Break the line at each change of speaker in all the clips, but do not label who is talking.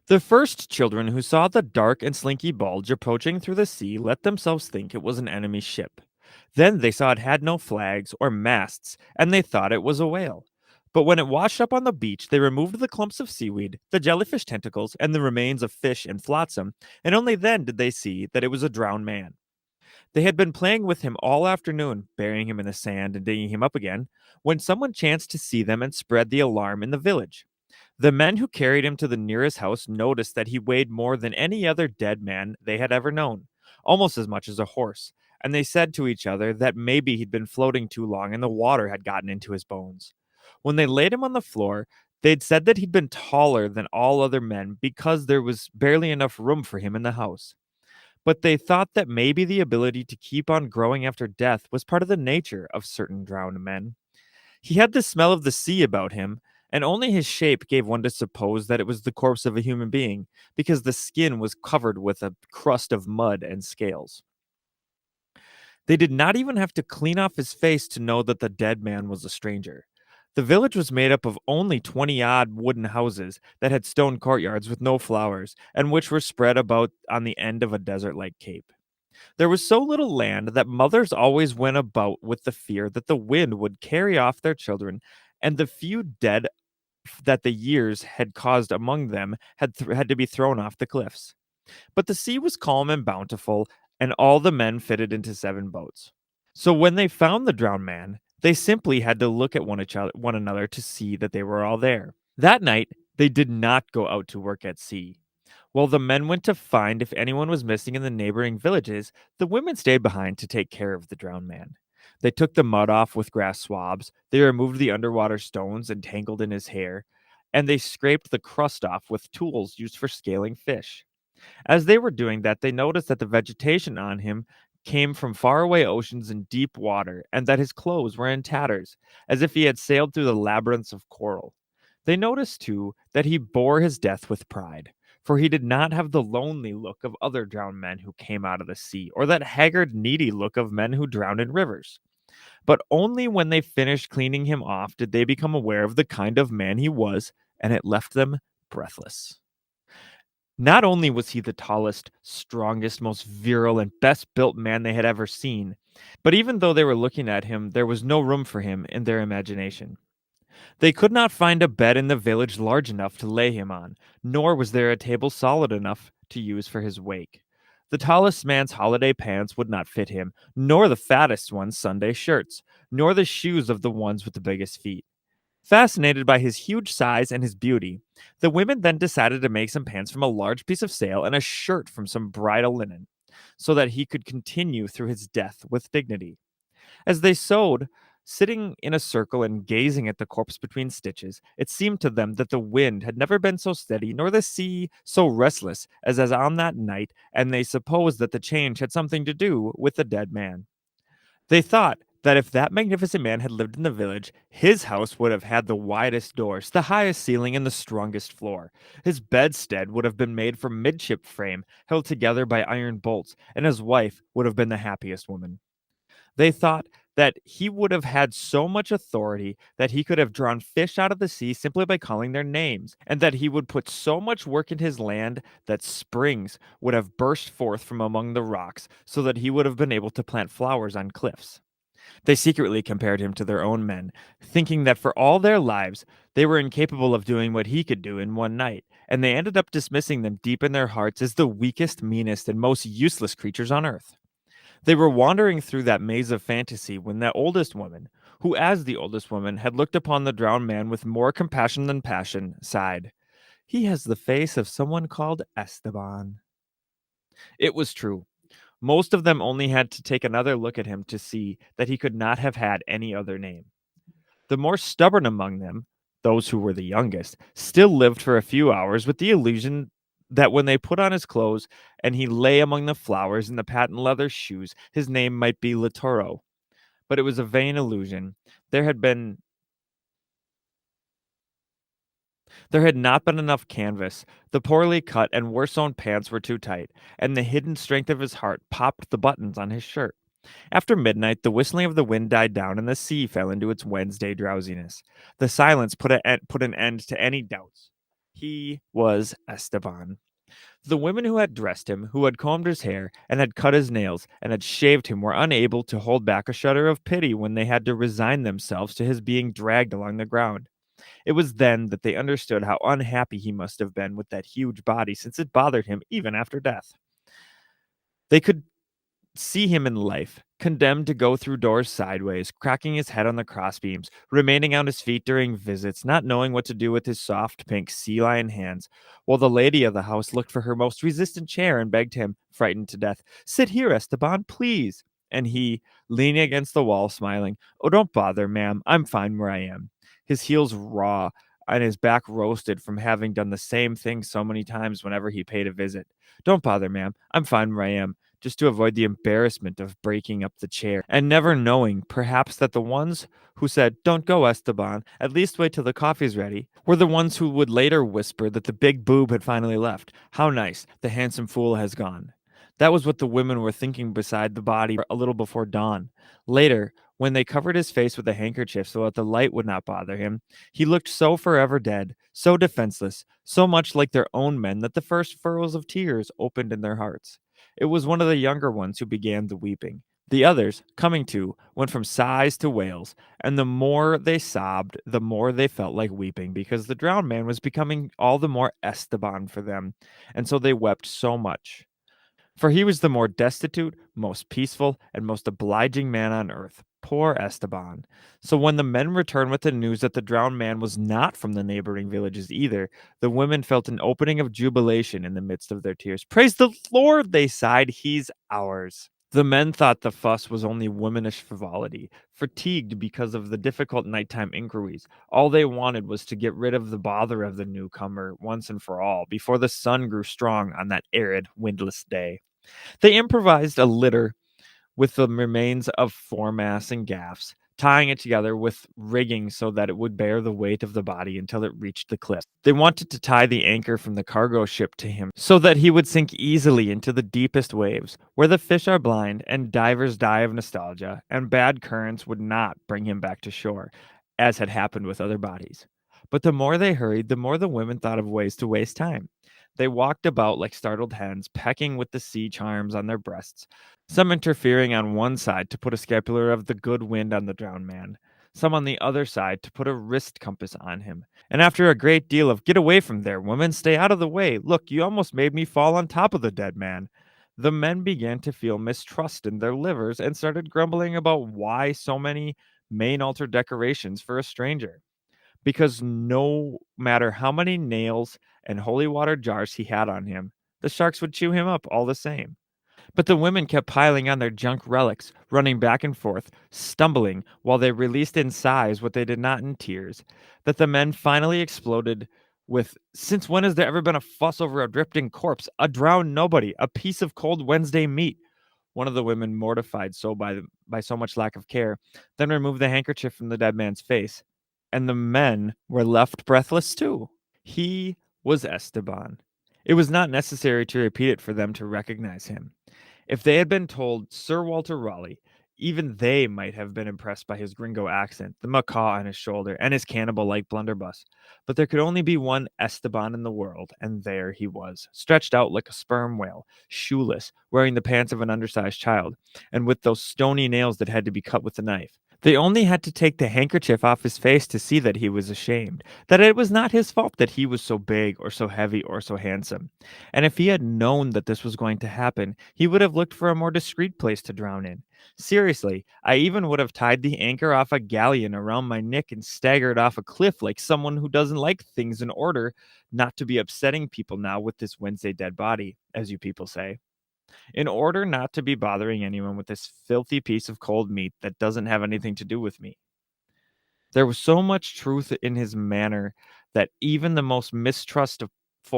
The first children who saw the dark and slinky bulge approaching through the sea let themselves think it was an enemy ship. Then they saw it had no flags or masts, and they thought it was a whale. But when it washed up on the beach, they removed the clumps of seaweed, the jellyfish tentacles, and the remains of fish and flotsam, and only then did they see that it was a drowned man. They had been playing with him all afternoon, burying him in the sand and digging him up again, when someone chanced to see them and spread the alarm in the village. The men who carried him to the nearest house noticed that he weighed more than any other dead man they had ever known, almost as much as a horse, and they said to each other that maybe he'd been floating too long and the water had gotten into his bones. When they laid him on the floor, they'd said that he'd been taller than all other men because there was barely enough room for him in the house. But they thought that maybe the ability to keep on growing after death was part of the nature of certain drowned men. He had the smell of the sea about him, and only his shape gave one to suppose that it was the corpse of a human being, because the skin was covered with a crust of mud and scales. They did not even have to clean off his face to know that the dead man was a stranger. The village was made up of only 20 odd wooden houses that had stone courtyards with no flowers, and which were spread about on the end of a desert like cape. There was so little land that mothers always went about with the fear that the wind would carry off their children, and the few dead that the years had caused among them had to be thrown off the cliffs. But the sea was calm and bountiful, and all the men fitted into 7 boats. So when they found the drowned man, they simply had to look at one another to see that they were all there. That night, they did not go out to work at sea. While the men went to find if anyone was missing in the neighboring villages, the women stayed behind to take care of the drowned man. They took the mud off with grass swabs, they removed the underwater stones entangled in his hair, and they scraped the crust off with tools used for scaling fish. As they were doing that, they noticed that the vegetation on him came from faraway oceans and deep water, and that his clothes were in tatters, as if he had sailed through the labyrinths of coral. They noticed, too, that he bore his death with pride, for he did not have the lonely look of other drowned men who came out of the sea, or that haggard, needy look of men who drowned in rivers. But only when they finished cleaning him off did they become aware of the kind of man he was, and it left them breathless. Not only was he the tallest, strongest, most virile, and best built man they had ever seen, but even though they were looking at him, there was no room for him in their imagination. They could not find a bed in the village large enough to lay him on, nor was there a table solid enough to use for his wake. The tallest man's holiday pants would not fit him, nor the fattest one's Sunday shirts, nor the shoes of the ones with the biggest feet. Fascinated by his huge size and his beauty, the women then decided to make some pants from a large piece of sail and a shirt from some bridal linen, so that he could continue through his death with dignity. As they sewed, sitting in a circle and gazing at the corpse between stitches, it seemed to them that the wind had never been so steady, nor the sea so restless as on that night, and they supposed that the change had something to do with the dead man. They thought that if that magnificent man had lived in the village, his house would have had the widest doors, the highest ceiling, and the strongest floor. His bedstead would have been made from midship frame, held together by iron bolts, and his wife would have been the happiest woman. They thought that he would have had so much authority that he could have drawn fish out of the sea simply by calling their names, and that he would put so much work in his land that springs would have burst forth from among the rocks, so that he would have been able to plant flowers on cliffs. They secretly compared him to their own men, thinking that for all their lives they were incapable of doing what he could do in one night, and they ended up dismissing them deep in their hearts as the weakest, meanest, and most useless creatures on earth. They were wandering through that maze of fantasy when that oldest woman, who as the oldest woman had looked upon the drowned man with more compassion than passion, sighed, "He has the face of someone called Esteban." It was true. Most of them only had to take another look at him to see that he could not have had any other name. The more stubborn among them, those who were the youngest, still lived for a few hours with the illusion that when they put on his clothes and he lay among the flowers in the patent leather shoes, his name might be Latoro. But it was a vain illusion. There had been there had not been enough canvas. The poorly cut and worse sewn pants were too tight, and the hidden strength of his heart popped the buttons on his shirt. After midnight, the whistling of the wind died down and the sea fell into its Wednesday drowsiness. The silence put an end to any doubts. He was Esteban. The women who had dressed him, who had combed his hair, and had cut his nails, and had shaved him, were unable to hold back a shudder of pity when they had to resign themselves to his being dragged along the ground. It was then that they understood how unhappy he must have been with that huge body, since it bothered him even after death. They could see him in life, condemned to go through doors sideways, cracking his head on the crossbeams, remaining on his feet during visits, not knowing what to do with his soft pink sea lion hands, while the lady of the house looked for her most resistant chair and begged him, frightened to death, "Sit here, Esteban, please." And he, leaning against the wall, smiling, "Oh, don't bother, ma'am. I'm fine where I am." His heels raw and his back roasted from having done the same thing so many times whenever he paid a visit. "Don't bother, ma'am. I'm fine where I am," just to avoid the embarrassment of breaking up the chair, and never knowing, perhaps, that the ones who said, "Don't go, Esteban, at least wait till the coffee's ready," were the ones who would later whisper that the big boob had finally left. "How nice, the handsome fool has gone." That was what the women were thinking beside the body a little before dawn. Later, when they covered his face with a handkerchief so that the light would not bother him, he looked so forever dead, so defenseless, so much like their own men that the first furrows of tears opened in their hearts. It was one of the younger ones who began the weeping. The others, coming to, went from sighs to wails, and the more they sobbed, the more they felt like weeping, because the drowned man was becoming all the more Esteban for them, and so they wept so much. For he was the more destitute, most peaceful, and most obliging man on earth. Poor Esteban. So when the men returned with the news that the drowned man was not from the neighboring villages either, the women felt an opening of jubilation in the midst of their tears. "Praise the Lord," they sighed, "he's ours." The men thought the fuss was only womanish frivolity, fatigued because of the difficult nighttime inquiries. All they wanted was to get rid of the bother of the newcomer once and for all, before the sun grew strong on that arid, windless day. They improvised a litter with the remains of foremast and gaffs, tying it together with rigging so that it would bear the weight of the body until it reached the cliff. They wanted to tie the anchor from the cargo ship to him so that he would sink easily into the deepest waves, where the fish are blind and divers die of nostalgia, and bad currents would not bring him back to shore, as had happened with other bodies. But the more they hurried, the more the women thought of ways to waste time. They walked about like startled hens, pecking with the sea charms on their breasts, some interfering on one side to put a scapular of the good wind on the drowned man, some on the other side to put a wrist compass on him. And after a great deal of "Get away from there, woman, stay out of the way, look, you almost made me fall on top of the dead man," the men began to feel mistrust in their livers and started grumbling about why so many main altar decorations for a stranger, because no matter how many nails and holy water jars he had on him, the sharks would chew him up all the same. But the women kept piling on their junk relics, running back and forth, stumbling, while they released in sighs what they did not in tears, that the men finally exploded with, "Since when has there ever been a fuss over a drifting corpse, a drowned nobody, a piece of cold Wednesday meat?" One of the women, mortified so by so much lack of care, then removed the handkerchief from the dead man's face, and the men were left breathless too. He was Esteban. It was not necessary to repeat it for them to recognize him. If they had been told Sir Walter Raleigh, even they might have been impressed by his gringo accent, the macaw on his shoulder, and his cannibal like blunderbuss. But there could only be one Esteban in the world, and there he was, stretched out like a sperm whale, shoeless, wearing the pants of an undersized child, and with those stony nails that had to be cut with a knife. They only had to take the handkerchief off his face to see that he was ashamed, that it was not his fault that he was so big or so heavy or so handsome. And if he had known that this was going to happen, he would have looked for a more discreet place to drown in. Seriously, I even would have tied the anchor off a galleon around my neck and staggered off a cliff like someone who doesn't like things in order not to be upsetting people now with this Wednesday dead body, as you people say, in order not to be bothering anyone with this filthy piece of cold meat that doesn't have anything to do with me. There was so much truth in his manner that even the most mistrustful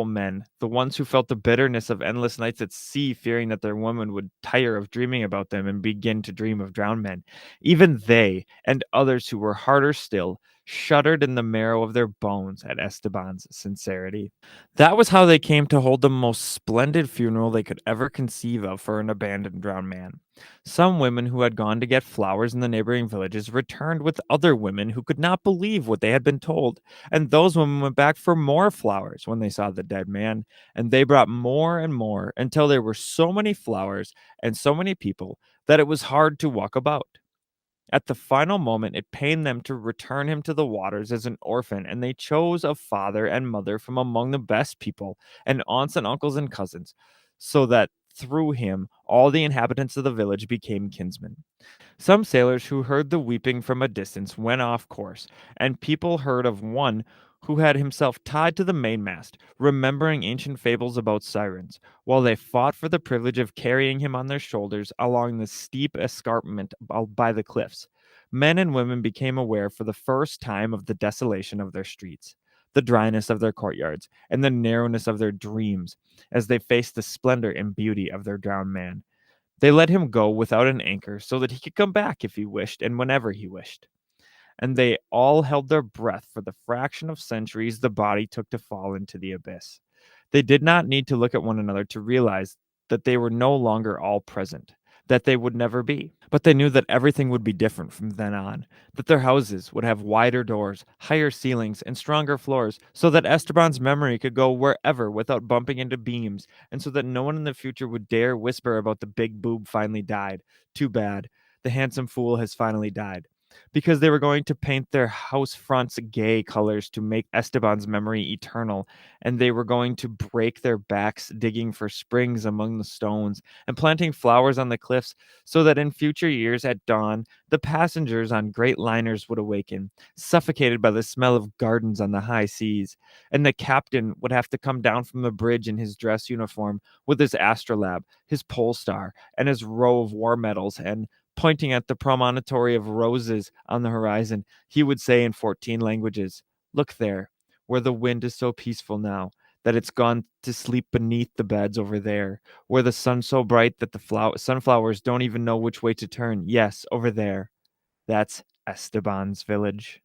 men, the ones who felt the bitterness of endless nights at sea, fearing that their woman would tire of dreaming about them and begin to dream of drowned men, even they, and others who were harder still, shuddered in the marrow of their bones at Esteban's sincerity. That was how they came to hold the most splendid funeral they could ever conceive of for an abandoned drowned man. Some women who had gone to get flowers in the neighboring villages returned with other women who could not believe what they had been told, and those women went back for more flowers when they saw the dead man, and they brought more and more until there were so many flowers and so many people that it was hard to walk about. At the final moment, it pained them to return him to the waters as an orphan, and they chose a father and mother from among the best people, and aunts and uncles and cousins, so that through him all the inhabitants of the village became kinsmen. Some sailors who heard the weeping from a distance went off course, and people heard of one who had himself tied to the mainmast, remembering ancient fables about sirens, while they fought for the privilege of carrying him on their shoulders along the steep escarpment by the cliffs. Men and women became aware for the first time of the desolation of their streets, the dryness of their courtyards, and the narrowness of their dreams as they faced the splendor and beauty of their drowned man. They let him go without an anchor so that he could come back if he wished and whenever he wished. And they all held their breath for the fraction of centuries the body took to fall into the abyss. They did not need to look at one another to realize that they were no longer all present, that they would never be. But they knew that everything would be different from then on, that their houses would have wider doors, higher ceilings, and stronger floors, so that Esteban's memory could go wherever without bumping into beams, and so that no one in the future would dare whisper about the big boob finally died. Too bad. The handsome fool has finally died. Because they were going to paint their house fronts gay colors to make Esteban's memory eternal, and they were going to break their backs digging for springs among the stones and planting flowers on the cliffs so that in future years at dawn, the passengers on great liners would awaken, suffocated by the smell of gardens on the high seas, and the captain would have to come down from the bridge in his dress uniform with his astrolabe, his pole star, and his row of war medals, and pointing at the promontory of roses on the horizon, he would say in 14 languages, "Look there, where the wind is so peaceful now that it's gone to sleep beneath the beds over there, where the sun's so bright that the sunflowers don't even know which way to turn. Yes, over there. That's Esteban's village."